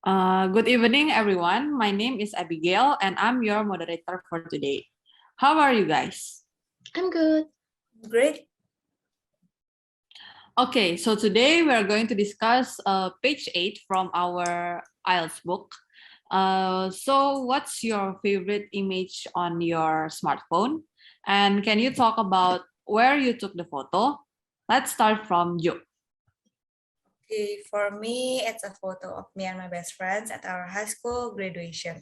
Good evening, everyone. My name is Abigail, and I'm your moderator for today. How are you guys? I'm good. Great. Okay, so today we are going to discuss page 8 from our IELTS book. So what's your favorite image on your smartphone? And can you talk about where you took the photo? Let's start from you. Okay, for me, it's a photo of me and my best friends at our high school graduation.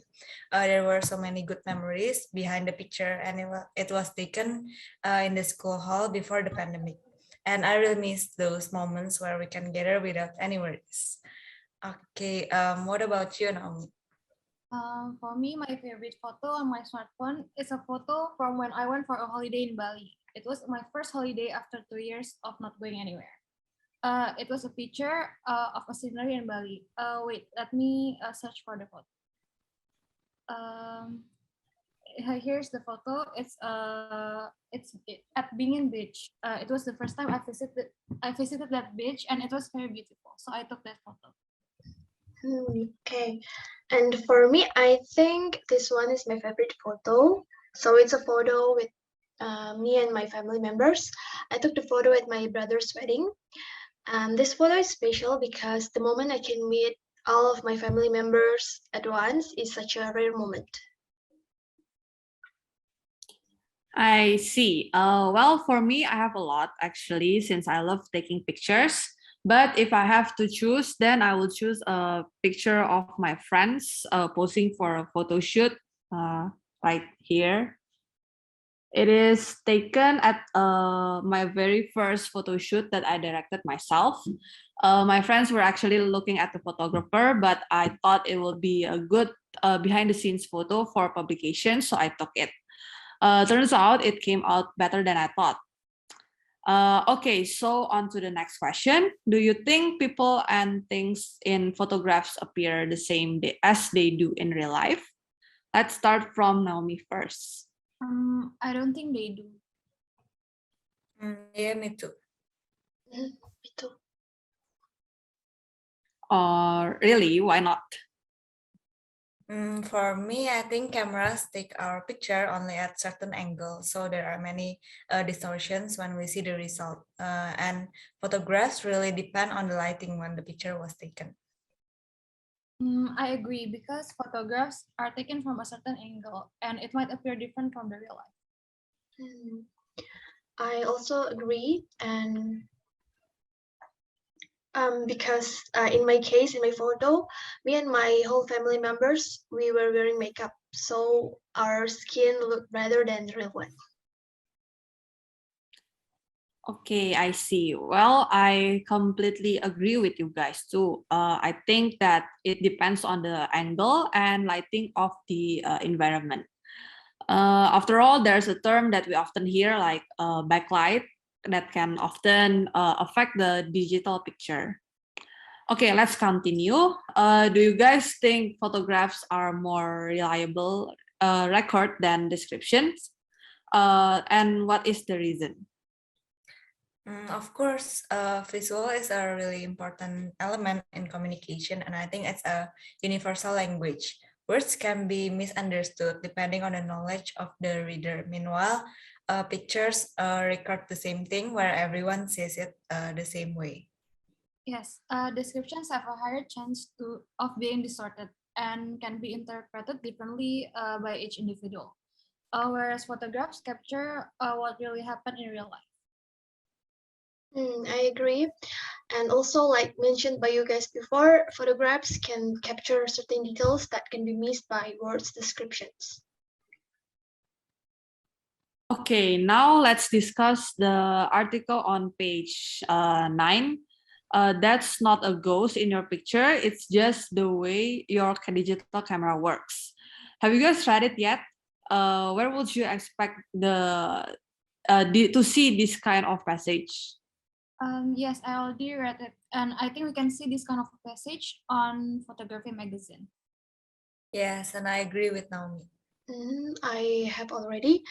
There were so many good memories behind the picture, and it was taken in the school hall before the pandemic. And I really miss those moments where we can gather without any worries. Okay, what about you, Naomi? For me, my favorite photo on my smartphone is a photo from when I went for a holiday in Bali. It was my first holiday after 2 years of not going anywhere. It was a picture of a scenery in Bali. Wait, let me search for the photo. Here's the photo. It's at Bingin Beach. It was the first time I visited that beach, and it was very beautiful. So I took that photo. Okay, and for me, I think this one is my favorite photo. So it's a photo with me and my family members. I took the photo at my brother's wedding. This photo is special because the moment I can meet all of my family members at once is such a rare moment. I see. Well, for me, I have a lot actually, since I love taking pictures. But if I have to choose, then I will choose a picture of my friends posing for a photo shoot right here. It is taken at my very first photo shoot that I directed myself. My friends were actually looking at the photographer, but I thought it would be a good behind the scenes photo for publication, so I took it. Turns out it came out better than I thought. Okay, so on to the next question. Do you think people and things in photographs appear the same as they do in real life? Let's start from Naomi first. I don't think they do. Yeah, me too. Me too. Really, why not? For me, I think cameras take our picture only at certain angles, so there are many distortions when we see the result. And photographs really depend on the lighting when the picture was taken. I agree, because photographs are taken from a certain angle and it might appear different from the real life. I also agree, and because in my case, in my photo, me and my whole family members, we were wearing makeup, so our skin looked redder than the real one. Okay, I see. Well, I completely agree with you guys too. I think that it depends on the angle and lighting of the environment. After all, there's a term that we often hear like backlight that can often affect the digital picture. Okay, let's continue. Do you guys think photographs are more reliable record than descriptions? And what is the reason? Of course, visual is a really important element in communication, and I think it's a universal language. Words can be misunderstood depending on the knowledge of the reader. Meanwhile, pictures record the same thing where everyone sees it the same way. Yes, descriptions have a higher chance of being distorted and can be interpreted differently by each individual. Whereas photographs capture what really happened in real life. I agree. And also, like mentioned by you guys before, photographs can capture certain details that can be missed by words descriptions. Okay, now let's discuss the article on page 9. That's not a ghost in your picture, it's just the way your digital camera works. Have you guys read it yet? Where would you expect to see this kind of passage? Yes, I already read it, and I think we can see this kind of passage on Photography magazine. Yes, and I agree with Naomi. I have already.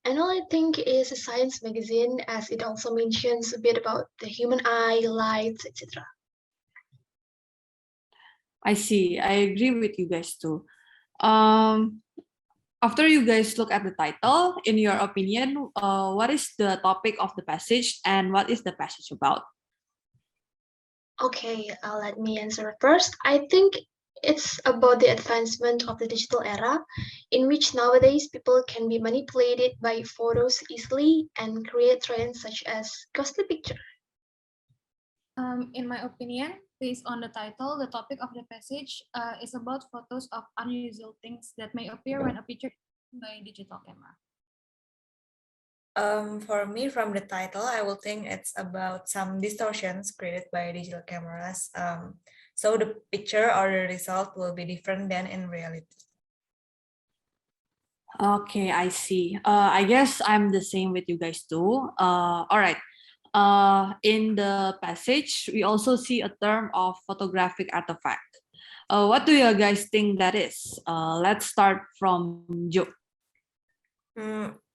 And all I think is a science magazine, as it also mentions a bit about the human eye, lights, etc. I see. I agree with you guys too. Um, After you guys look at the title, in your opinion, what is the topic of the passage and what is the passage about? Okay, let me answer first. I think it's about the advancement of the digital era, in which nowadays people can be manipulated by photos easily and create trends such as ghostly picture. In my opinion, based on the title, the topic of the passage is about photos of unusual things that may appear when a picture is taken by digital camera. For me, from the title, I will think it's about some distortions created by digital cameras. So the picture or the result will be different than in reality. Okay, I see. I guess I'm the same with you guys too. All right. In the passage, we also see a term of photographic artifact. What do you guys think that is? Let's start from Joe.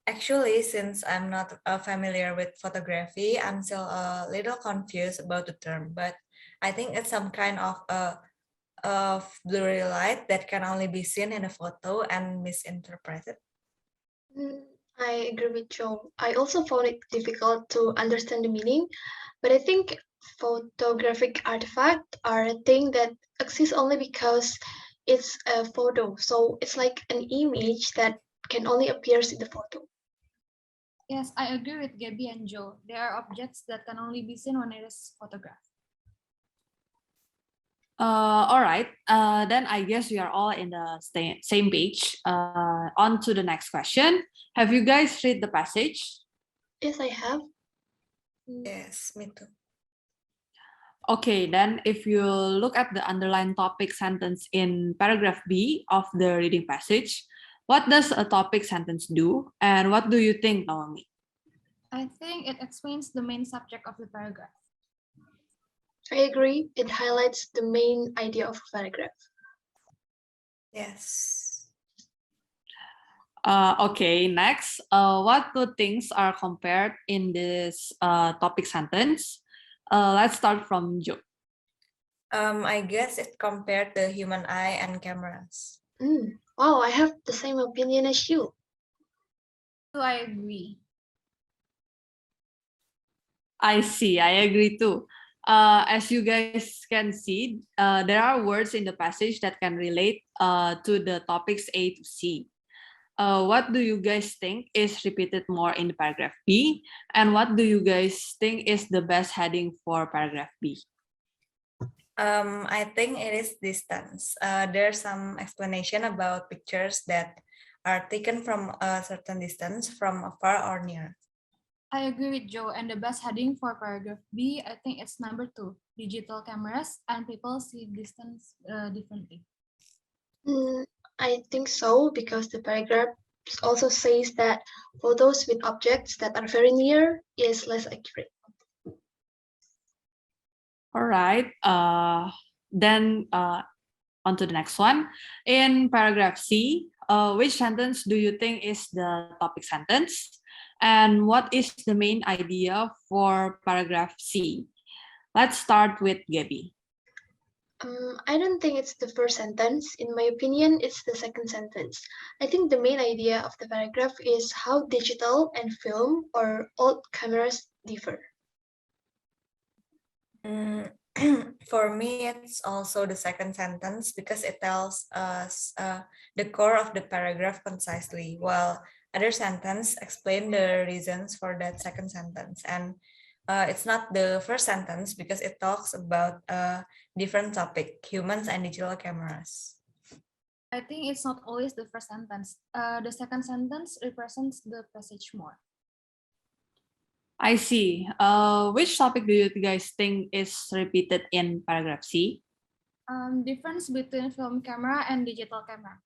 Actually, since I'm not familiar with photography, I'm still a little confused about the term, but I think it's some kind of blurry light that can only be seen in a photo and misinterpreted. I agree with Joe. I also found it difficult to understand the meaning, but I think photographic artifact are a thing that exists only because it's a photo. So it's like an image that can only appear in the photo. Yes, I agree with Gabby and Joe. There are objects that can only be seen when it is photographed. All right. Then I guess we are all in the same page. On to the next question. Have you guys read the passage? Yes, I have. Yes, me too. Okay, then if you look at the underlined topic sentence in paragraph B of the reading passage, what does a topic sentence do? And what do you think, Naomi? I think it explains the main subject of the paragraph. I agree. It highlights the main idea of a paragraph. Yes. Okay, next, what two things are compared in this topic sentence? Let's start from Joe. I guess it compared the human eye and cameras. Wow, I have the same opinion as you. So I agree. I see, I agree too. As you guys can see, there are words in the passage that can relate to the topics A to C. What do you guys think is repeated more in the paragraph B? And what do you guys think is the best heading for paragraph B? I think it is distance. There's some explanation about pictures that are taken from a certain distance, from afar or near. I agree with Joe, and the best heading for paragraph B, I think it's number 2, digital cameras, and people see distance differently. I think so because the paragraph also says that photos with objects that are very near is less accurate. All right. Then on to the next one. In paragraph C, which sentence do you think is the topic sentence? And what is the main idea for paragraph C? Let's start with Gabby. I don't think it's the first sentence. In my opinion, it's the second sentence. I think the main idea of the paragraph is how digital and film or old cameras differ. For me, it's also the second sentence because it tells us the core of the paragraph concisely, while other sentence explain the reasons for that second sentence. And it's not the first sentence because it talks about a different topic, humans and digital cameras. I think it's not always the first sentence. The second sentence represents the passage more. I see. Which topic do you guys think is repeated in paragraph C? Difference between film camera and digital camera.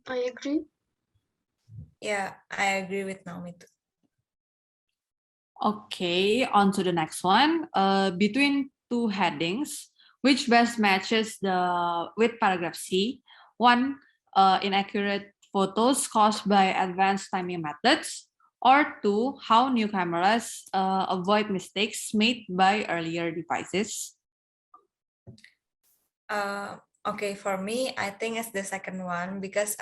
I agree. Yeah, I agree with Naomi too. Okay, on to the next one. Between two headings, which best matches with paragraph C? One, inaccurate photos caused by advanced timing methods, or two, how new cameras avoid mistakes made by earlier devices. Okay, for me, I think it's the second one because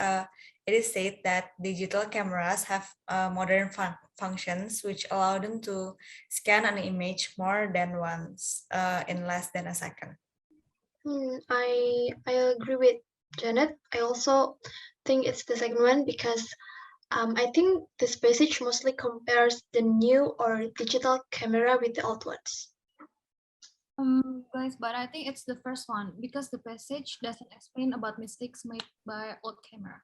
it is said that digital cameras have modern functions which allow them to scan an image more than once in less than a second. I agree with Janet. I also think it's the second one because I think this passage mostly compares the new or digital camera with the old ones. Guys, but I think it's the first one because the passage doesn't explain about mistakes made by old camera.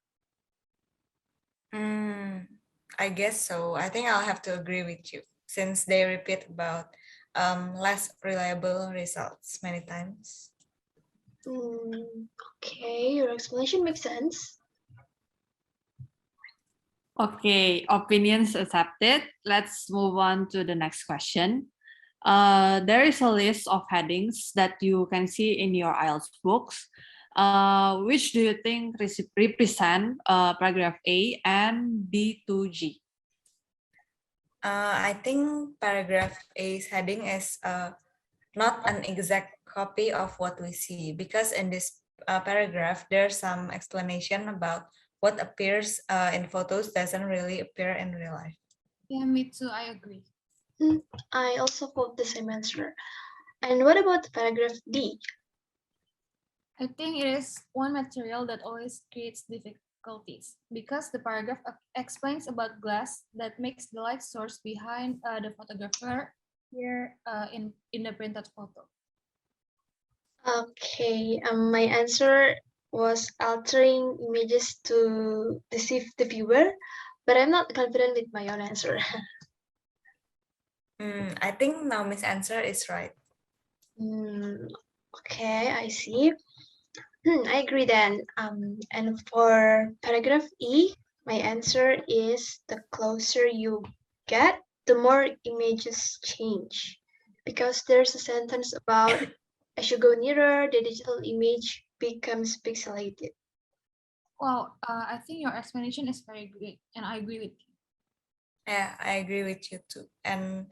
I guess so. I think I'll have to agree with you since they repeat about less reliable results many times. Okay, your explanation makes sense. Okay, opinions accepted. Let's move on to the next question. There is a list of headings that you can see in your IELTS books. Which do you think represent paragraph A and B to G? I think paragraph A's heading is not an exact copy of what we see because in this paragraph there's some explanation about what appears in photos doesn't really appear in real life. Yeah, me too. I agree. I also quote the same answer. And what about paragraph D? I think it is one material that always creates difficulties because the paragraph explains about glass that makes the light source behind the photographer here in the printed photo. Okay, my answer was altering images to deceive the viewer, but I'm not confident with my own answer. I think Naomi's answer is right. Okay, I see. I agree then. And for paragraph E, my answer is the closer you get, the more images change. Because there's a sentence about as you go nearer, the digital image becomes pixelated. Wow, I think your explanation is very great, and I agree with you. Yeah, I agree with you too. And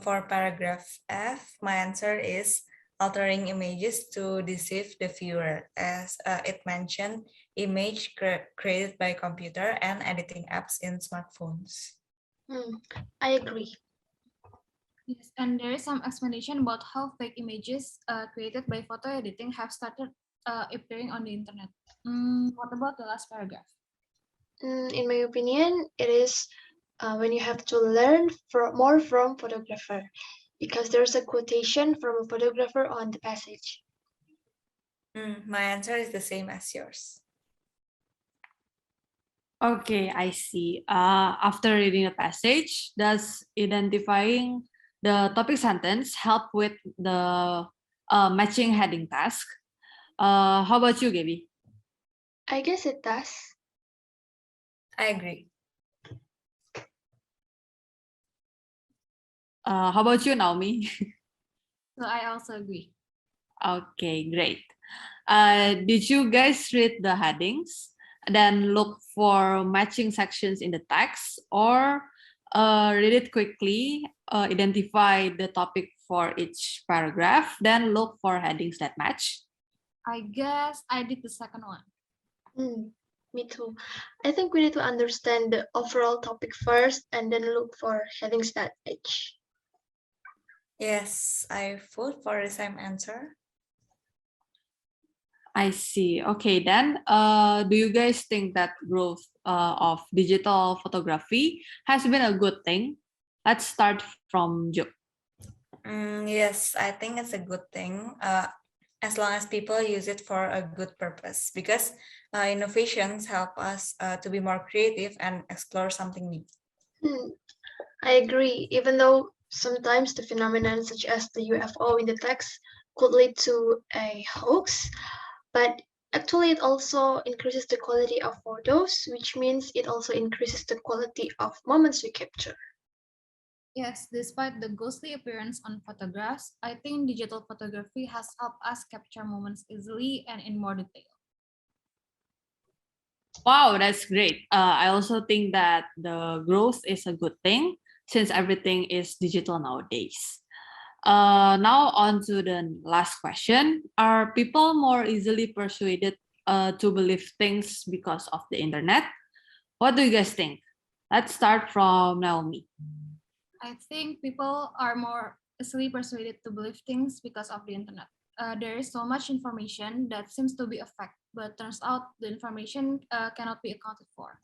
for paragraph F, my answer is altering images to deceive the viewer, as it mentioned image created by computer and editing apps in smartphones. I agree. Yes, and there is some explanation about how fake images created by photo editing have started appearing on the internet. What about the last paragraph? In my opinion, it is when you have to learn more from photographer, because there's a quotation from a photographer on the passage. My answer is the same as yours. Okay, I see. After reading the passage, does identifying the topic sentence help with the matching heading task? How about you, Gaby? I guess it does. I agree. How about you, Naomi? So I also agree. Okay, great. Did you guys read the headings, then look for matching sections in the text, or read it quickly, identify the topic for each paragraph, then look for headings that match? I guess I did the second one. Me too. I think we need to understand the overall topic first and then look for headings that match. Yes, I vote for the same answer. I see. Okay, then do you guys think that growth of digital photography has been a good thing? Let's start from Joe. Yes, I think it's a good thing as long as people use it for a good purpose because innovations help us to be more creative and explore something new. I agree, even though sometimes the phenomenon such as the UFO in the text could lead to a hoax, but actually it also increases the quality of photos, which means it also increases the quality of moments we capture. Yes, despite the ghostly appearance on photographs, I think digital photography has helped us capture moments easily and in more detail. Wow, that's great. I also think that the growth is a good thing since everything is digital nowadays. Now on to the last question. Are people more easily persuaded to believe things because of the internet? What do you guys think? Let's start from Naomi. I think people are more easily persuaded to believe things because of the internet. There is so much information that seems to be a fact, but turns out the information cannot be accounted for.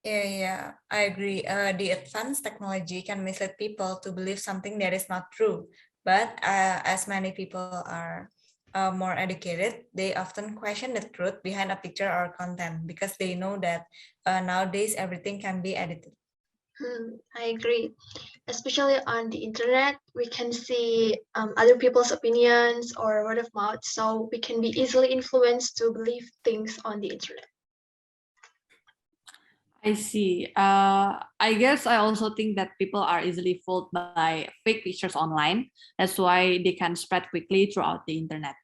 Yeah, I agree. The advanced technology can mislead people to believe something that is not true. But as many people are more educated, they often question the truth behind a picture or content because they know that nowadays everything can be edited. I agree. Especially on the internet, we can see other people's opinions or word of mouth, so we can be easily influenced to believe things on the internet. I see. I guess I also think that people are easily fooled by fake pictures online. That's why they can spread quickly throughout the internet.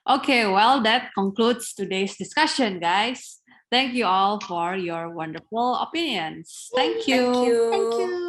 Okay, well, that concludes today's discussion, guys. Thank you all for your wonderful opinions. Thank you. Thank you. Thank you.